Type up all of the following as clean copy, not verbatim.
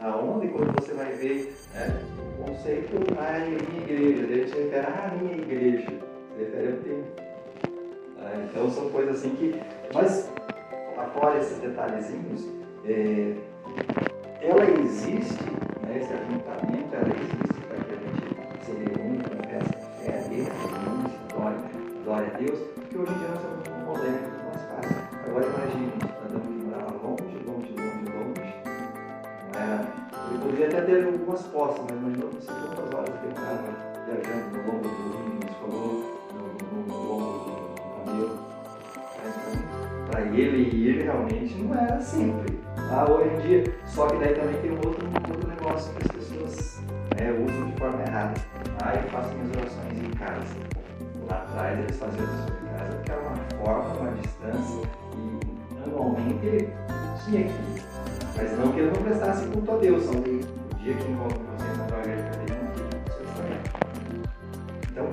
Aonde, quando você vai ver, né, o conceito, minha igreja, daí se refere à minha igreja, se refere ao tempo. Então são coisas assim que, mas fora esses detalhezinhos, ela existe, né, esse ajuntamento, ela existe para que a gente se reúne, confesse a fé, glória a Deus, porque hoje em dia nós somos muito modernos, muito mais fácil. Agora imagine, cidadão que morava longe. Ele poderia até ter algumas posses, mas imaginou que você quantas horas demorava viajando no longo do rio, você falou, no longo do camelo. Então, para ele ir realmente não era sempre. Hoje em dia, só que daí também tem um outro negócio que as pessoas usam de forma errada. Eu faço minhas orações em casa. Lá atrás eles faziam orações em casa porque era uma forma, uma distância e anualmente ele tinha que ir. Mas não que ele não prestasse culto a Deus. O dia que envolve vocês na igreja católica, vocês também. Então,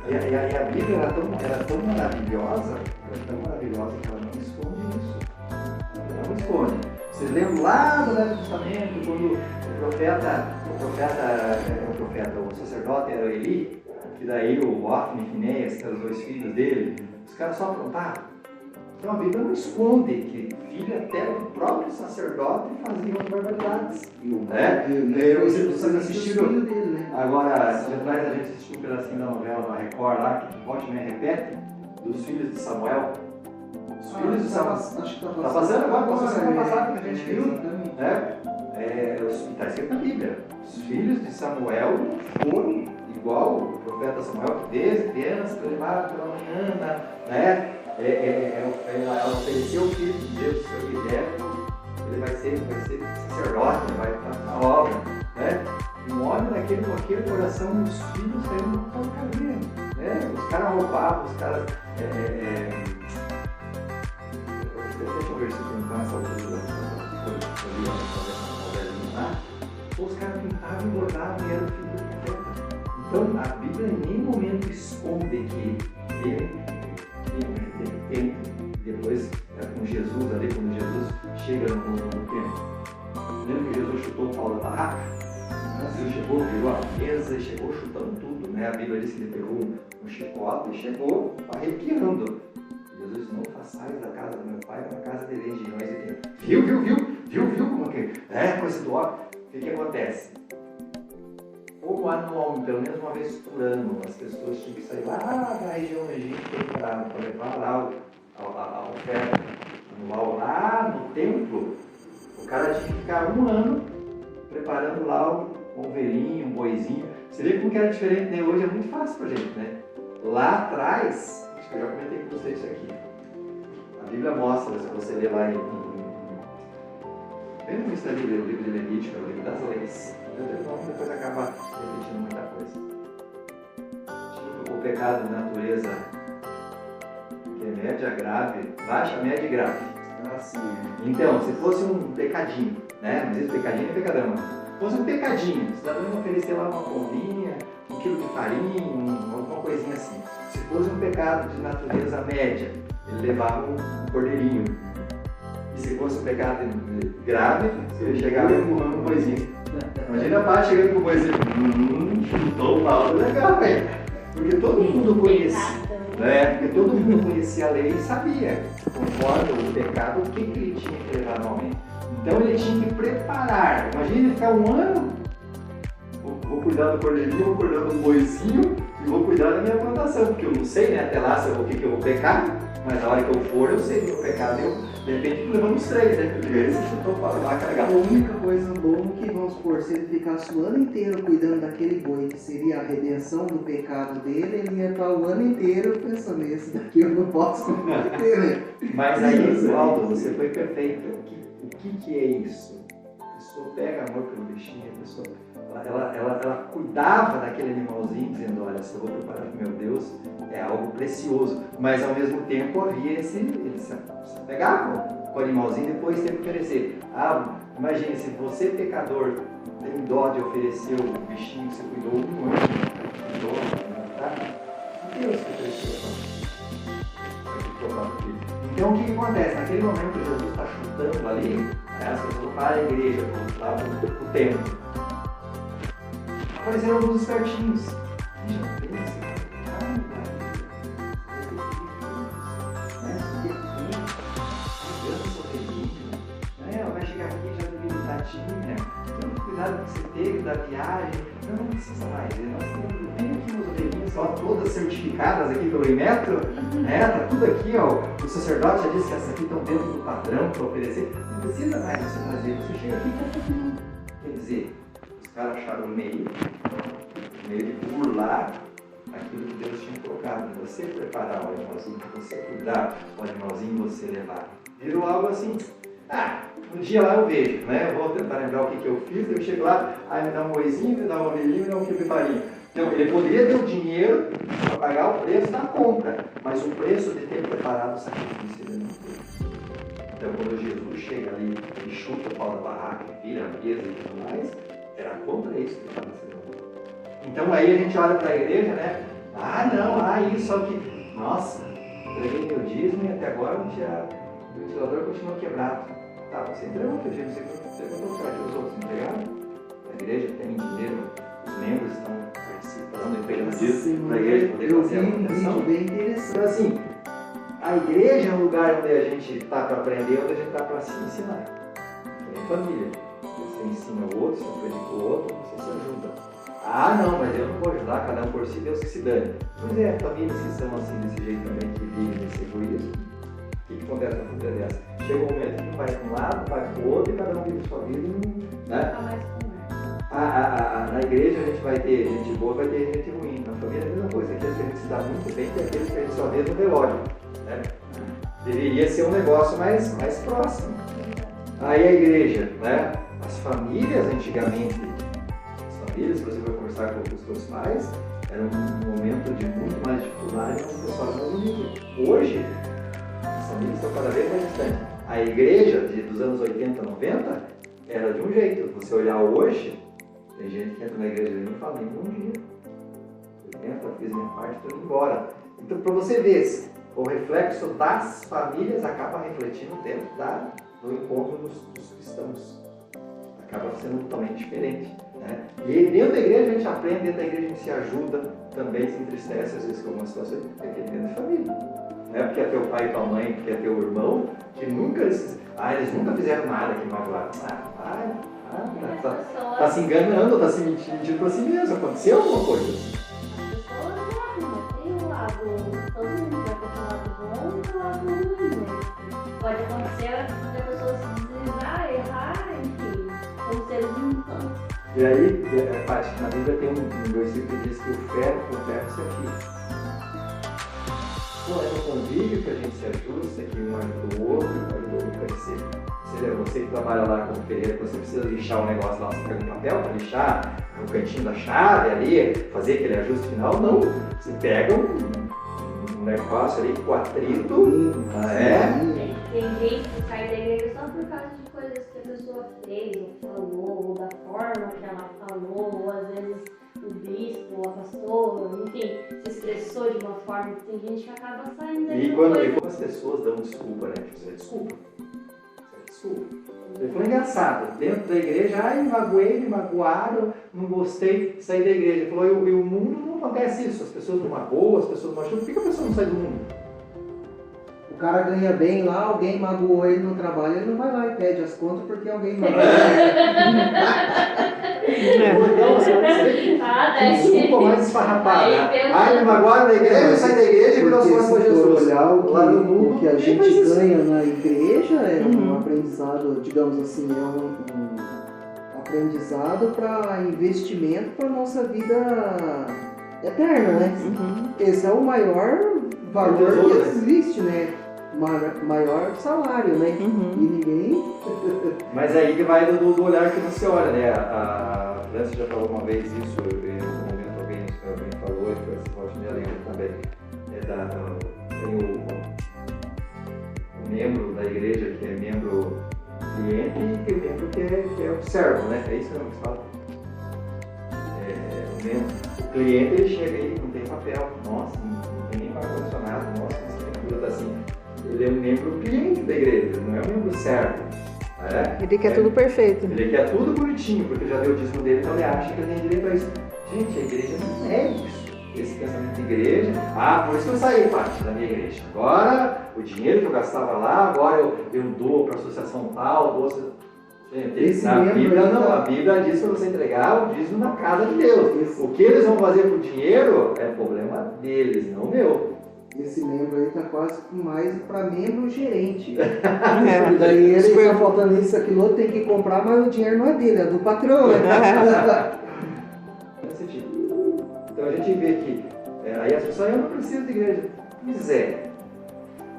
e a Bíblia era tão maravilhosa que ela não esconde isso. Ela não esconde. Vocês lembram lá do Velho Testamento, quando o sacerdote era Eli, que daí o Hofni e Finéias, que eram os dois filhos dele, os caras só aprontaram. Então a Bíblia não esconde que filho até do próprio sacerdote faziam barbaridades. Vocês assistiram? Agora, depois a gente assistiu um pedacinho da novela da Record lá, que volte e meia repete, dos filhos de Samuel. Os filhos de Samuel. Acho que está passando agora, passou semana passada que a gente viu. Está escrito na Bíblia. Os filhos de Samuel foram igual o profeta Samuel, que desde criança levava pela manhã, né? Ela ofereceu o filho de Deus, se eu quiser, ele vai ser sacerdote, vai estar na obra, né? Um homem com aquele coração, os filhos saíram de porcaria, né? Os caras roubavam, os caras. Deixa eu ver se eu não essa altura os caras pintavam e bordavam e era o filho do profeta. Então a Bíblia em nenhum momento esconde que ele tempo, depois com Jesus ali, quando Jesus chega no tempo. Lembra que Jesus chutou o pau da barraca? Ele chegou, virou a mesa e chegou chutando tudo, né? A Bíblia diz que ele pegou um chicote e chegou arrepiando. Jesus disse, não façais da casa do meu pai uma casa de legiões. E viu como que coisa do homem. O que acontece? Como anualmente, pelo menos uma vez por ano, as pessoas tinham que sair lá da região do Egito para levar lá a oferta anual lá no templo. O cara tinha que ficar um ano preparando lá um ovelhinho, um boizinho. Você vê como que era diferente, né? Hoje é muito fácil pra gente, né? Lá atrás, acho que eu já comentei com vocês isso aqui. A Bíblia mostra, se você ler lá bem no início da Bíblia, o livro de Levítico, o livro das leis. Depois acaba repetindo muita coisa. Tipo, o pecado de natureza, que é média, grave, baixa, média e grave. Assim, então, se fosse um pecadinho, né? Mas esse pecadinho é pecadão. Se fosse um pecadinho, você está dando oferecer lá uma pombinha, 1 quilo de farinha, alguma coisinha assim. Se fosse um pecado de natureza média, ele levava um cordeirinho. E se fosse um pecado grave, ele chegava empurrando um boizinho. Imagina a parte chegando com o boizinho. Chutou o pau, legal, velho. Porque todo mundo conhecia. Porque todo mundo conhecia a lei e sabia, conforme o pecado, o que ele tinha que levar anualmente. Então ele tinha que preparar. Imagina ele ficar um ano. Vou cuidar do cordeirinho, vou cuidar do boizinho e vou cuidar da minha plantação. Porque eu não sei, né, até lá o que eu vou pecar. Mas na hora que eu for, eu sei que o pecado de repente levando os 3, né? Porque esse chutou para lá, carregar. A única coisa boa que, vamos supor, se ele ficasse o ano inteiro cuidando daquele boi, que seria a redenção do pecado dele, ele ia estar o ano inteiro pensando, esse daqui eu não posso comprometer, né? Mas aí, Aldo, você foi perfeito. O que é isso? A pessoa pega amor pelo bichinho, a pessoa... Ela cuidava daquele animalzinho, dizendo, olha, se eu vou preparar para meu Deus, é algo precioso. Mas ao mesmo tempo havia eles se pegavam com o animalzinho e depois teve que oferecer. Imagine, se você, pecador, tem dó de oferecer o bichinho que você cuidou um ano, tá? Deus que ofereceu então o que acontece? Naquele momento que Jesus está chutando ali, As pessoas vão para a igreja, vão lá para o templo. Apareceram alguns espertinhos. Vai chegar aqui já debilitadinha. Tanto cuidado que você teve da viagem. Não precisa mais. Nós temos aqui umas ovelhinhas ó, todas certificadas aqui pelo Inmetro. Tá tudo aqui, ó. O sacerdote já disse que essas aqui estão dentro do padrão para oferecer. Não precisa mais você fazer. Você chega aqui e tudo. Quer dizer, os caras acharam meio de burlar aquilo que Deus tinha colocado. Você preparar o animalzinho, você cuidar do animalzinho, você levar. Virou algo assim. Um dia lá eu vejo, né? Eu vou tentar lembrar o que eu fiz, eu chego lá, me dá um oizinho, me dá uma ovelhinha, me dá um quilo de farinha. Então, ele poderia ter o dinheiro para pagar o preço da compra, mas o preço de ter preparado o sacrifício ele não teve. Então, quando Jesus chega ali e chuta o pau da barraca, vira a mesa e tudo mais, era contra isso que ele estava sendo. Então, aí a gente olha para a igreja, né? Isso, só que, nossa, entreguei meu dízimo e até agora o ventilador continua quebrado. Tá, você entregou o teu dízimo, você contou para os outros entregaram? A igreja tem dinheiro, os membros estão participando e pegando dízimo para a igreja poder fazer a manutenção. Bem interessante. Então, assim, a igreja é um lugar onde a gente está para aprender, onde a gente está para se ensinar. É família. Você ensina o outro, você aprende com o outro, você se ajuda. Não, mas eu não vou ajudar, cada um por si, Deus que se dane. Pois é, famílias que são assim desse jeito também, que vivem nesse egoísmo. O que acontece na família dessa? Chega um momento que um vai para um lado, vai para o outro e cada um vive sua vida. Né? Na igreja a gente vai ter gente boa, vai ter gente ruim. Na família é a mesma coisa. Aqueles que a gente se dá muito bem, tem aqueles que a gente só vê no velório. Né? Deveria ser um negócio mais próximo. Aí a igreja, né? As famílias antigamente, se você for conversar com os seus pais, era um momento de muito mais dificuldade, mas o pessoal era mais unido. Hoje, as famílias estão cada vez mais distantes. A igreja dos anos 80, 90 era de um jeito. Você olhar hoje, tem gente que entra na igreja e não fala nem bom dia. Eu entro, fiz minha parte, estou indo embora. Então, para você ver, o reflexo das famílias acaba refletindo dentro do encontro dos cristãos. Acaba sendo totalmente diferente. Né? E dentro da igreja a gente aprende, dentro da igreja a gente se ajuda, também se entristece às vezes com algumas situações, porque é dentro da família. Não é porque é teu pai e tua mãe, porque é teu irmão, que eles nunca fizeram nada que magoaram. Tá se enganando, tá se mentindo pra si mesmo. Aconteceu alguma coisa? Tem um lado, todo mundo vai ter um lado bom e um lado ruim. Pode acontecer a pessoa se deslizar, errar, enfim, como seres humanos. E aí, Paty, na Bíblia tem um versículo que diz que o ferro com o ferro se afia. É no convívio que a gente se ajusta, que um ajuda o outro, um ajuda o outro a crescer. Você que trabalha lá como ferreiro, você precisa lixar um negócio lá, você pega um papel para lixar no cantinho da chave ali, fazer aquele ajuste final, não. Você pega um negócio ali com atrito. Tem gente que sai da igreja só por causa de coisas que a pessoa fez, ou falou, ou da forma que ela falou, ou às vezes o bispo, a pastora, enfim, se expressou de uma forma que tem gente que acaba saindo daí. E quando as pessoas dão desculpa, né? Desculpa. Ele falou engraçado, dentro da igreja, me magoei, me magoaram, não gostei, saí da igreja. Ele falou, e o mundo não acontece isso, as pessoas não magoam, as pessoas não machucam, por que a pessoa não sai do mundo? O cara ganha bem lá, alguém magoou ele no trabalho, ele não vai lá e pede as contas porque alguém magoou ele. Desculpa mais esfarrapada. Me magoaram na igreja, eu saí da igreja e virou as costas para Jesus. Olhar o que a gente ganha na igreja é um aprendizado, digamos assim, é um aprendizado para investimento para a nossa vida eterna, né? Esse é o maior valor que existe, né? Maior salário, né? E ninguém... Mas aí que vai do olhar que você olha, né? A França já falou uma vez isso, em algum momento alguém falou, e você pode me lembrar também. Tem o membro da igreja que é membro cliente e tem o membro que é o servo, né? É isso que você fala? O cliente ele chega aí, não tem papel, nossa, não tem nem ar-condicionado, nossa, essa criatura tá assim. Ele é um membro cliente da igreja, não é um membro servo. Ele quer tudo perfeito. Ele quer tudo bonitinho, porque já deu o dízimo dele, então ele acha que ele tem direito a isso. Gente, a igreja não é isso. Esse pensamento de igreja, por isso que eu saí parte da minha igreja. Agora, o dinheiro que eu gastava lá, agora eu dou para a associação tal, dou. Gente, a Bíblia não, a Bíblia diz para você entregar o dízimo na casa de Deus. O que eles vão fazer com o dinheiro é problema deles, não meu. Esse membro aí tá quase mais para membro gerente. E daí ele tá faltando isso, aquilo outro, tem que comprar, mas o dinheiro não é dele, é do patrão. Então a gente vê que aí as pessoas, eu não preciso de igreja. Pois é.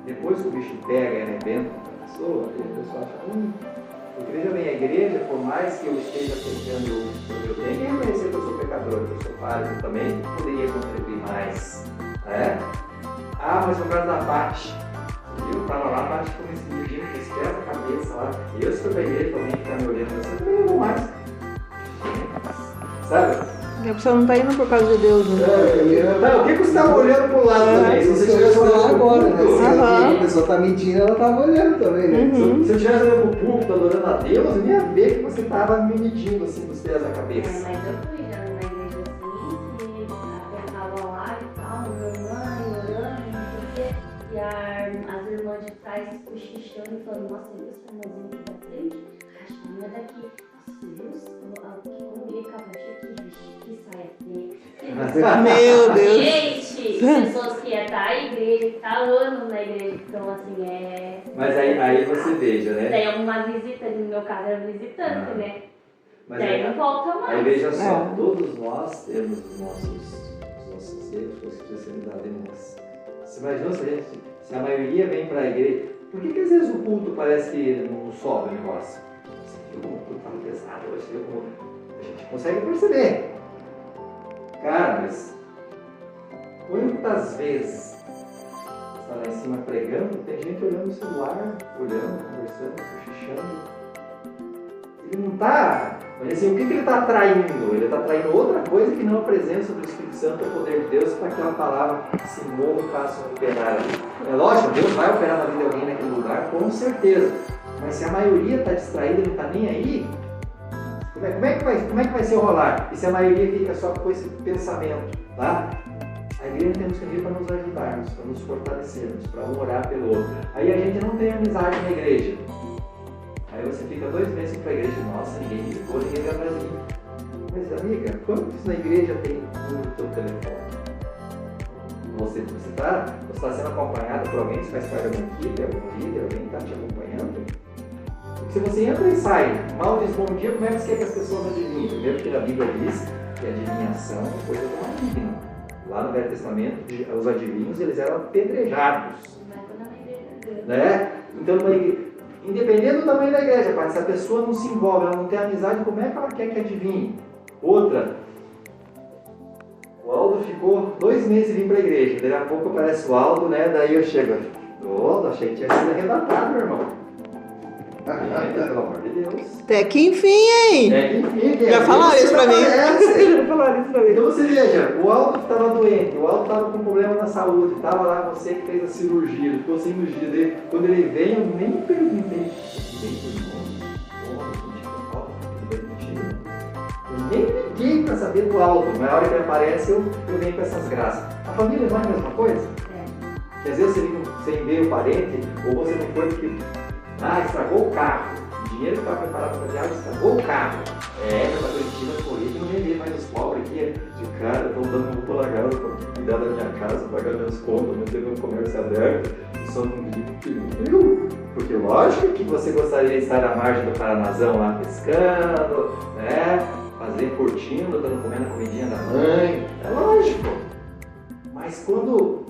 Depois que o bicho pega e arrebenta a pessoa, a pessoa acha, porque veja bem, a igreja, por mais que eu esteja pecando, eu tenho que reconhecer que eu sou pecador, que eu sou falho, eu também poderia contribuir mais. Mas por causa da Bate, eu estava lá, a Bate ficou me medindo, com os pés na cabeça lá, e eu estou pra igreja também, que está me olhando, você também não vou mais. Sabe? A pessoa não está indo por causa de Deus, né? Não, o que você estava olhando pro lado também? Se você estivesse olhando agora, né? Se a pessoa está medindo, ela estava olhando também, né? Se eu estivesse olhando pro púlpito, adorando a Deus, eu ia ver que você estava me medindo assim, com os pés na cabeça. Mas eu fui já numa igreja assim, que eu estava lá e tal, meu mãe orando, não sei o quê, e as irmãs de trás cochichando e falando, nossa, viu essa irmãzinha aqui da frente? Acho que não é daqui. Nossa, viu? Que comunhei cavachê que saia feia. Meu Deus. Gente, pessoas que tá na igreja, que tá anos na igreja, então assim Mas aí você veja, né? Tem uma visita, no meu caso era visitante, né? Mas daí não volta mais. Aí veja só, todos nós temos os nossos erros, coisas que precisam ser dadas. Você imaginou se a maioria vem para a igreja? Por que às vezes o culto parece que não sobe o negócio? Você viu como o culto estava pesado hoje? A gente consegue perceber. Cara, mas quantas vezes está lá em cima pregando, tem gente olhando no celular, olhando, conversando, cochichando. Ele não está... Mas assim, o que ele está atraindo? Ele está atraindo outra coisa que não a presença do Espírito Santo, o poder de Deus, para que aquela palavra se mova e faça operar. É lógico, Deus vai operar na vida de alguém naquele lugar, com certeza. Mas se a maioria está distraída e não está nem aí, como é que vai ser o rolar? E se a maioria fica só com esse pensamento, tá? A igreja temos que vir para nos ajudarmos, para nos fortalecermos, para um orar pelo outro. Aí a gente não tem amizade na igreja. Aí você fica 2 meses para a igreja, nossa, ninguém me ligou, ninguém veio atrás de mim. Mas amiga, quantos na igreja tem no teu telefone? Você está sendo acompanhado por alguém que faz parte de alguma equipe, algum líder, alguém está te acompanhando? Se você entra e sai, mal diz bom dia, como é que você quer que as pessoas adivinhem? Primeiro porque a Bíblia diz que a adivinhação é coisa do maligno. Lá no Velho Testamento, os adivinhos eles eram apedrejados. Né? Então, independente do tamanho da igreja, se a pessoa não se envolve, ela não tem amizade, como é que ela quer que adivinhe? Outra, o Aldo ficou 2 meses e vim para a igreja, daí a pouco aparece o Aldo, né? Daí eu chego, Aldo, achei que tinha sido arrebatado, meu irmão. Pelo amor de Deus. Até que enfim, hein? Até que enfim. Já falaram isso pra mim. Já falaram isso pra mim. Então você veja, o Aldo estava doente, o Aldo estava com problema na saúde, estava lá você que fez a cirurgia, ele ficou sem cirurgia dele. Quando ele veio, eu nem perguntei. Eu nem liguei para saber do Aldo, mas na hora que ele aparece, eu venho com essas graças. A família não é a mesma coisa? Que às vezes você envia o parente, ou você não foi porque estragou o carro. O dinheiro que estava preparado para viagem estragou o carro. Para Curitiba, corrida, não vender mais os pobres aqui. De cara, estão dando muito lá casa para cuidar da minha casa, pagar minhas contas, manter meu comércio aberto. E só não viu. Porque lógico que você gostaria de estar à margem do Paranazão lá pescando, né? Fazendo, curtindo, comendo a comidinha da mãe. É lógico. Mas quando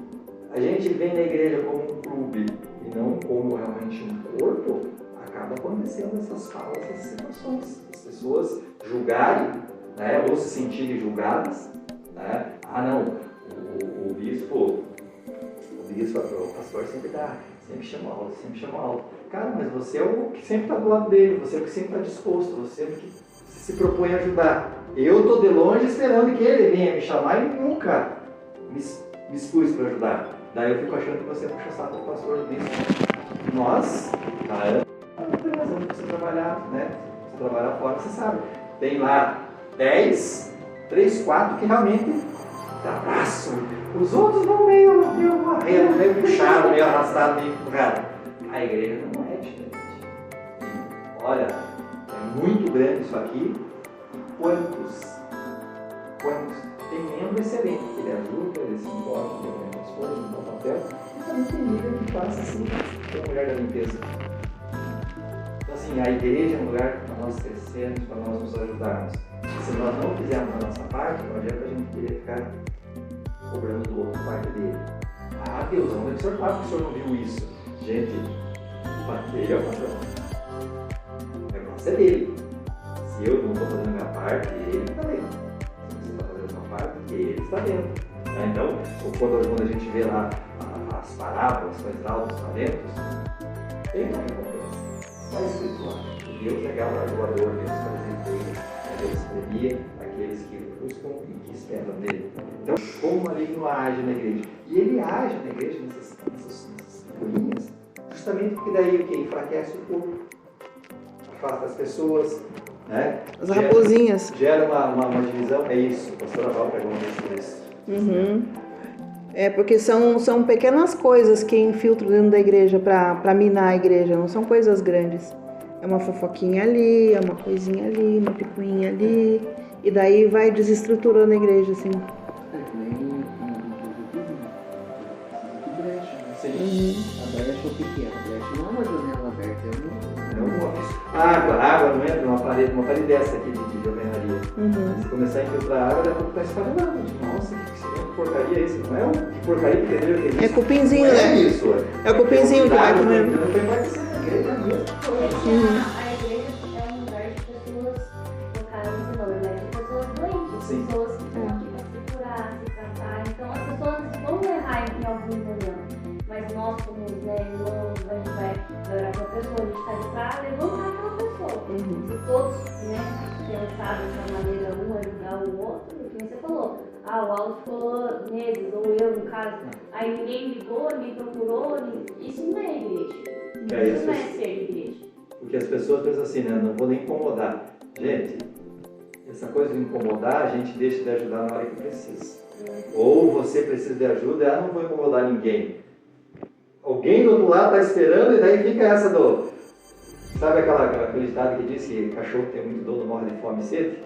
a gente vem na igreja como um clube e não como realmente um corpo, acaba acontecendo essas falas, essas situações. As pessoas julgarem, né, ou se sentirem julgadas, né? O bispo, o pastor sempre chama alto. Cara, mas você é o que sempre está do lado dele, você é o que sempre está disposto, você é o que se propõe a ajudar. Eu estou de longe esperando que ele venha me chamar e nunca me expus para ajudar. Daí eu fico achando que você puxa saco do pastor disso. Nós, Não tem razão de você trabalhar, né? Você trabalhar fora, você sabe. Tem lá 10, 3, 4 que realmente abraçam. Os outros vão meio morrendo, meio puxado, meio arrastado, meio empurrado. A igreja não é diferente. Olha, é muito grande isso aqui. Quantos? Tem membro excelente, que ele ajuda, ele se importa, ele tem as coisas, ele dá o papel. E também tem líder que passa assim, tem um lugar da limpeza. Então assim, a igreja é um lugar para nós crescermos, para nós nos ajudarmos. Se nós não fizermos a nossa parte, não adianta a gente querer ficar cobrando do outro parte dele. Ah, Deus, onde é que o senhor sabe que o senhor não viu isso? Gente, ele é o patrão. O negócio é dele. Se eu não estou fazendo a minha parte, ele está vendo. Se você está fazendo a sua parte, ele está vendo. Então, quando a gente vê lá as parábolas, as aulas dos talentos, tem uma recompensa. Está escrito lá. Deus é galardoador, Deus faz coisas, Deus premia aqueles que buscam e que esperam nele. Então, como o maligno age na igreja? E ele age na igreja nessas figurinhas, justamente porque daí o que? Enfraquece o corpo, afasta as pessoas, né? As raposinhas. Gera uma divisão, é isso. A pastora Val pegou um desse. É porque são pequenas coisas que infiltram dentro da igreja para minar a igreja, não são coisas grandes. É uma fofoquinha ali, é uma coisinha ali, uma picuinha ali, e daí vai desestruturando a igreja, assim. A brecha, o que é? A brecha não é uma janela aberta, Água não entra numa parede dessa aqui de alvenaria. Se começar a infiltrar água, daqui a pouco está espalhando. Nossa, que porcaria é isso? Não é que porcaria que entendeu? É cupinzinho, né? É isso. É o cupinzinho que vai comendo. A igreja é um lugar de pessoas, no caso você falou, né? De pessoas doentes, Sim. pessoas que estão aqui para se curar, se tratar. Então as pessoas vão errar em algum momento. Mas nós, como irmãos, a gente vai orar para a pessoa, a gente está ali para levantar aquela pessoa. Se todos pensarem dessa maneira, um ajudar o outro, como você falou, o Aldo ficou meses, ou eu no caso, aí ninguém ligou, ninguém procurou, isso não é igreja. Isso não é ser igreja. Porque as pessoas pensam assim, né? Não vou nem incomodar. Gente, essa coisa de incomodar, a gente deixa de ajudar na hora que precisa. Ou você precisa de ajuda, não vou incomodar ninguém. Alguém do outro lado está esperando e daí fica essa do... Sabe aquele ditado que diz que cachorro tem muito dono, morre de fome e sede?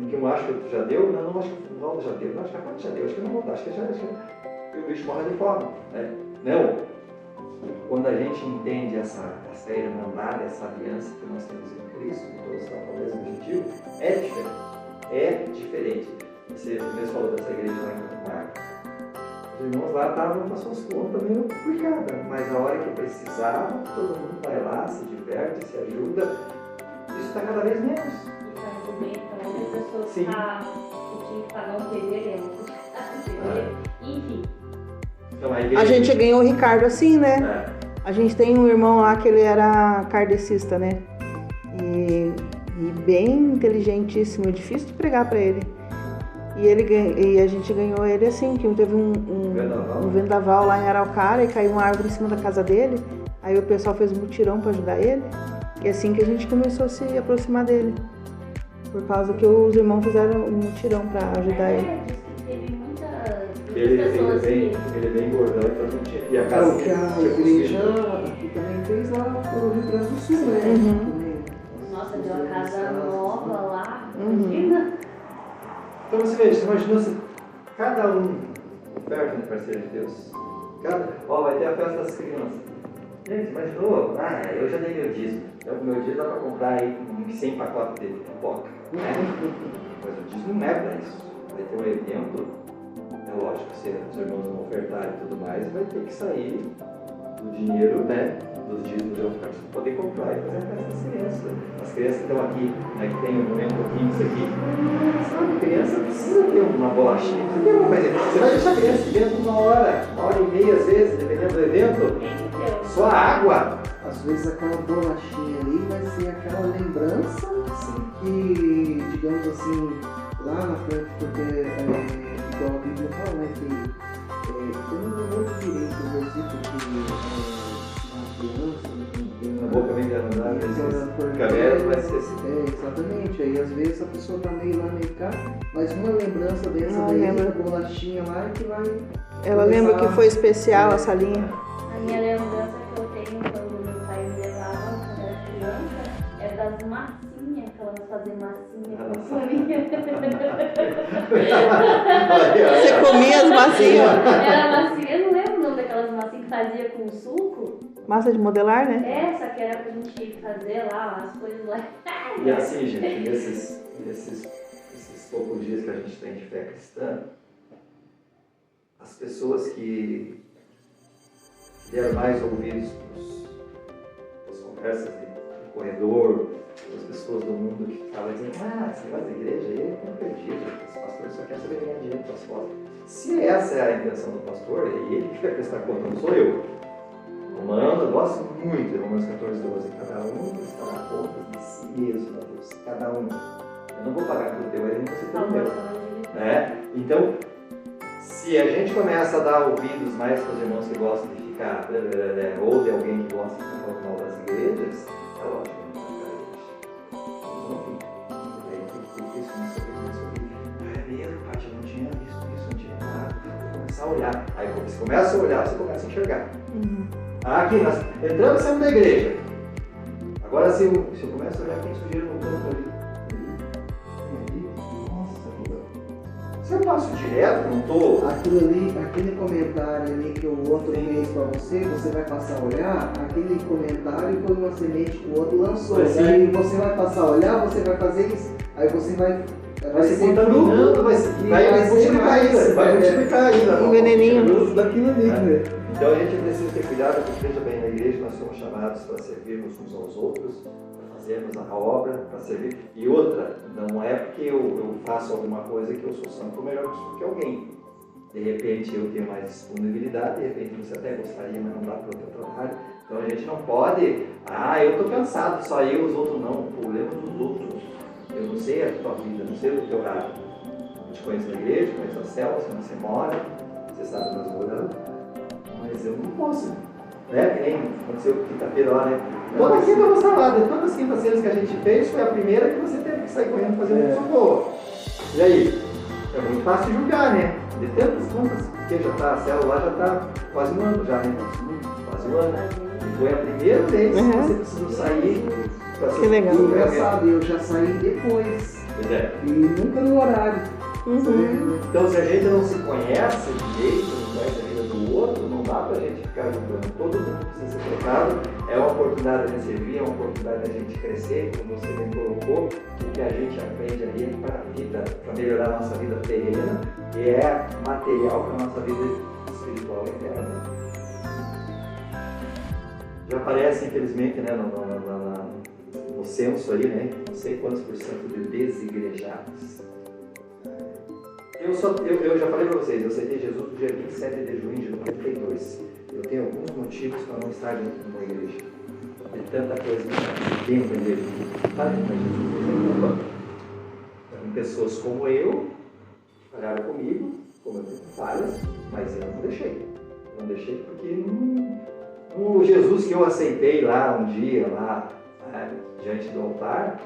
Que um acha que já deu, não acho que o Valdo já deu, não acho que a Paty já deu, acho que não vou dar, acho que o bicho morre de fome. Né? Não. Quando a gente entende essa irmandade, essa aliança que nós temos em Cristo, que todos estão com o mesmo objetivo, é diferente. É diferente. Você mesmo falou dessa igreja lá em Marcos. Os irmãos lá estavam com as suas contas meio complicadas, mas a hora que precisava, todo mundo vai lá, se diverte, se ajuda. Isso está cada vez menos. E para receber, então, a pessoa que Sim. tinha que pagar um TV, enfim. Então, A gente ganhou o Ricardo assim, né? É. A gente tem um irmão lá que ele era kardecista, né? E bem inteligentíssimo, difícil de pregar pra ele. E a gente ganhou ele assim, que teve um vendaval lá em Araucária e caiu uma árvore em cima da casa dele. Aí o pessoal fez um mutirão pra ajudar ele. E é assim que a gente começou a se aproximar dele. Por causa que os irmãos fizeram um mutirão pra ajudar ele. Diz que teve muitas Ele pessoas é bem gordão, então não tinha. E a É casa o que a igreja aqui também fez lá no Rio Grande do Sul, né? Também. Nossa, deu uma casa nova lá. Então você imagina se cada um perto de parceiro de Deus. Vai ter a festa das crianças. Gente, imaginou? Eu já dei meu dízimo. Então o meu dízimo dá para comprar aí 100 pacotes de pipoca. Né? Mas o dízimo não é para isso. Vai ter um evento, é lógico, se os irmãos vão ofertar e tudo mais, vai ter que sair do dinheiro, né? Dos dízimos de oferta para poder comprar e fazer a festa das crianças. As crianças que estão aqui, né, que tem um momento pouquinho isso aqui, sabe, a criança precisa ter uma bolachinha, precisa ter uma coisa. Você vai deixar a criança dentro de uma hora e meia às vezes, dependendo do evento, só a água. Às vezes aquela bolachinha ali vai ser aquela lembrança que, digamos assim, lá na frente, porque igual a Bíblia fala, né, que eu não lembro direito o versículo que uma criança, Na boca vem granulada, Por cabelo vai ser assim. Exatamente. Aí às vezes a pessoa tá meio lá, meio cá, mas uma lembrança dessa Não daí, lembra. a bolachinha lá, que vai... Ela lembra que foi especial a salinha. A minha lembrança que eu tenho quando meu pai me levava quando eu era criança é das massinhas, que ela fazia massinha com comia. Você comia as massinhas? Era massinha, eu não lembro o nome daquelas massinhas que fazia com suco. Massa de modelar, né? Essa que era pra gente fazer lá, as coisas lá. E assim, gente, nesses poucos dias que a gente tem de fé cristã, as pessoas que deram mais ouvidos às conversas de corredor, as pessoas do mundo que ficavam dizendo, esse negócio da igreja aí é perdido, os pastores só querem saber ganhar dinheiro com as costas. Se essa é a intenção do pastor, é ele que vai prestar conta, não sou eu. Romano, eu gosto muito de Romanos 14, 12. Cada um estará conta de si mesmo, meu Deus. Cada um. Eu não vou pagar pelo teu, ele não você pelo meu. Né? Então, se a gente começa a dar ouvidos mais para os irmãos que gostam de ficar, ou de alguém que gosta de ficar falando mal das igrejas, é lógico que não vai para a igreja. Enfim, daí isso começou a é mesmo, Paty, eu não tinha visto isso, não tinha nada. Vou começar a olhar. Aí você começa a olhar, você começa a enxergar. Aqui, nós entramos e saímos da igreja. Agora, se eu começo a olhar quem sujeira no canto ali. Nossa, se eu passo direto, não estou. Aquilo ali, aquele comentário ali que o outro fez pra você vai passar a olhar, aquele comentário foi uma semente que o outro lançou. Aí você vai passar a olhar, você vai fazer isso. Aí você vai se contaminando, vai multiplicar ainda. Vai multiplicar ainda. Um veneninho. Daquilo ali, né? Então a gente precisa ter cuidado, porque veja bem, na igreja nós somos chamados para servirmos uns aos outros, para fazermos a obra, para servir. E outra, não é porque eu faço alguma coisa que eu sou santo ou melhor que alguém. De repente eu tenho mais disponibilidade, de repente você até gostaria, mas não dá para o teu trabalho. Então a gente não pode, eu estou cansado, só eu, os outros não. O problema dos outros. Eu não sei a tua vida, não sei o teu horário. Eu te conheço na igreja, conheço a célula, onde você mora, você sabe onde nós moramos. Mas eu não posso, né? Que nem aconteceu quinta-feira lá, né? Toda quinta eu vou salada, todas as quintas-feiras que a gente fez foi a primeira que você teve que sair correndo fazendo socorro. E aí? É muito fácil julgar, né? De tantas contas, porque já tá, a célula lá já está quase um ano já, né? Quase um ano. E foi a primeira vez que você precisou sair para ser. Que legal. Engraçado, eu já saí depois. Pois é. E nunca no horário. Então, se a gente não se conhece direito, não conhece a vida do outro, não dá pra gente ficar julgando. Todo mundo precisa ser tratado. É uma oportunidade de servir, é uma oportunidade de a gente crescer, como você bem colocou. O que a gente aprende ali é para a vida, para melhorar a nossa vida terrena, e é material para a nossa vida espiritual e eterna. Já aparece, infelizmente, né, no censo aí, né, não sei quantos por cento de desigrejados. Eu já falei para vocês, eu aceitei Jesus no dia 27 de junho de 92. Eu tenho alguns motivos para não estar dentro de uma igreja. De tanta coisa dentro da igreja. Mas Jesus fez a culpa. Eram pessoas como eu, que falharam comigo, como eu tenho falhas, mas eu não deixei. Não deixei porque o Jesus que eu aceitei lá um dia, lá diante do altar,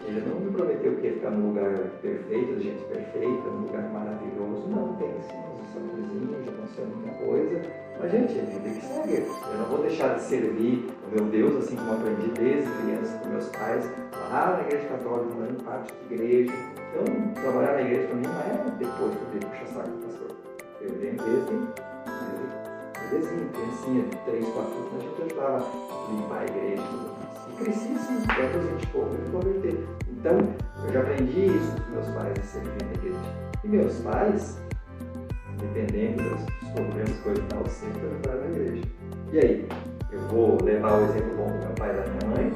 ele não me prometeu que ia ficar num lugar perfeito, de gente perfeita, num lugar maravilhoso. Não, tem sim, nós somos vizinhos, já não sei muita coisa. Mas, gente, a vida que segue. Eu não vou deixar de servir o meu Deus, assim como aprendi desde criança com meus pais, lá na igreja católica, morando parte de igreja. Então, trabalhar na igreja para mim não é depois que eu dei puxar saco do pastor. Eu venho desde criancinha, de 3, 4 anos, a gente ajudava a limpar a igreja e tudo mais. E cresci sim, até a gente pouco me converter. Então, eu já aprendi isso com meus pais de servir na igreja. E meus pais, independente dos problemas que hoje estão, sempre ajudaram na igreja. E aí? Eu vou levar o exemplo bom do meu pai e da minha mãe,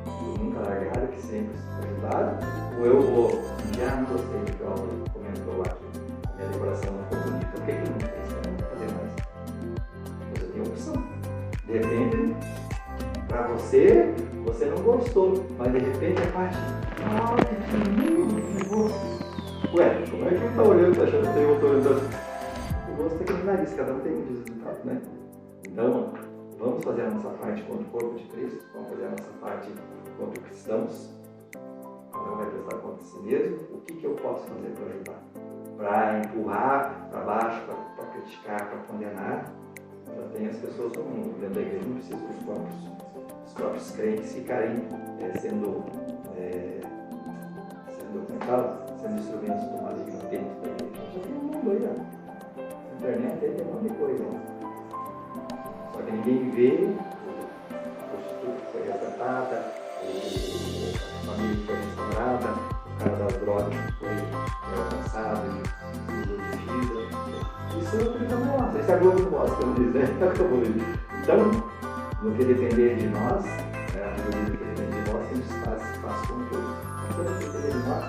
que nunca largaram, que sempre ajudaram, ou eu vou, já não gostei do que o Álvaro comentou lá, que minha decoração não ficou bonita, por que não fez? Eu não vou fazer mais. Mas eu tenho opção. De repente, para você não gostou, mas de repente a parte, que gosto. Ué, como é que ele tá olhando, tá achando que tem outro olhando? O gosto é aquele nariz, cada um tem um resultado, né? Então, vamos fazer a nossa parte contra o corpo de Cristo, vamos fazer a nossa parte contra cristãos, cada um vai prestar conta de si mesmo. O que eu posso fazer para ajudar? Para empurrar para baixo, para criticar, para condenar? Já tem as pessoas no mundo, dentro da igreja não precisa os próprios crentes ficarem sendo instrumentos do maligno dentro da igreja. Já tem um mundo aí, ó. Na internet tem um monte de coisa. Só que ninguém vê a prostituta que foi resgatada, a família que foi restaurada, o cara das drogas que foi alcançado e vida. Isso é o que não mostra. Isso é a Globo não mostra, como diz, né? Então, no que depender de nós, a vida que depende de nós, a gente faz com todos. Então, no que depender de nós,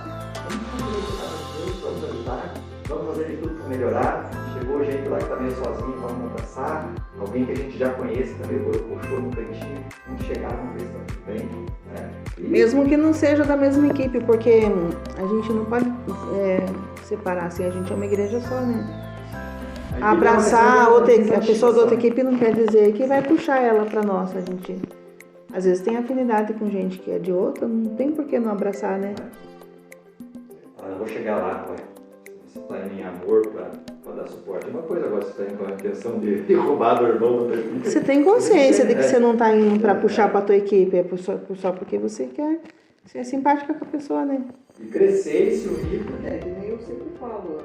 vamos ajudar, vamos fazer de tudo para melhorar. Chegou gente lá que está meio sozinho, vamos abraçar. Alguém que a gente já conhece também, postou no cantinho, vamos chegar, vamos ver se está tudo bem. Né? Mesmo que não seja da mesma equipe, porque a gente não pode separar assim, a gente é uma igreja só, né? Abraçar a pessoa da outra equipe não quer dizer que vai puxar ela para nossa. A gente às vezes tem afinidade com gente que é de outra, não tem por que não abraçar, né? Eu vou chegar lá, você está em amor para dar suporte. Uma coisa agora, você está indo com a intenção de derrubar o irmão da outra equipe. Você tem consciência de que você não está indo para puxar para a tua equipe, é só porque você quer ser simpática com a pessoa, né? E crescer e se unir. Que nem eu sempre falo,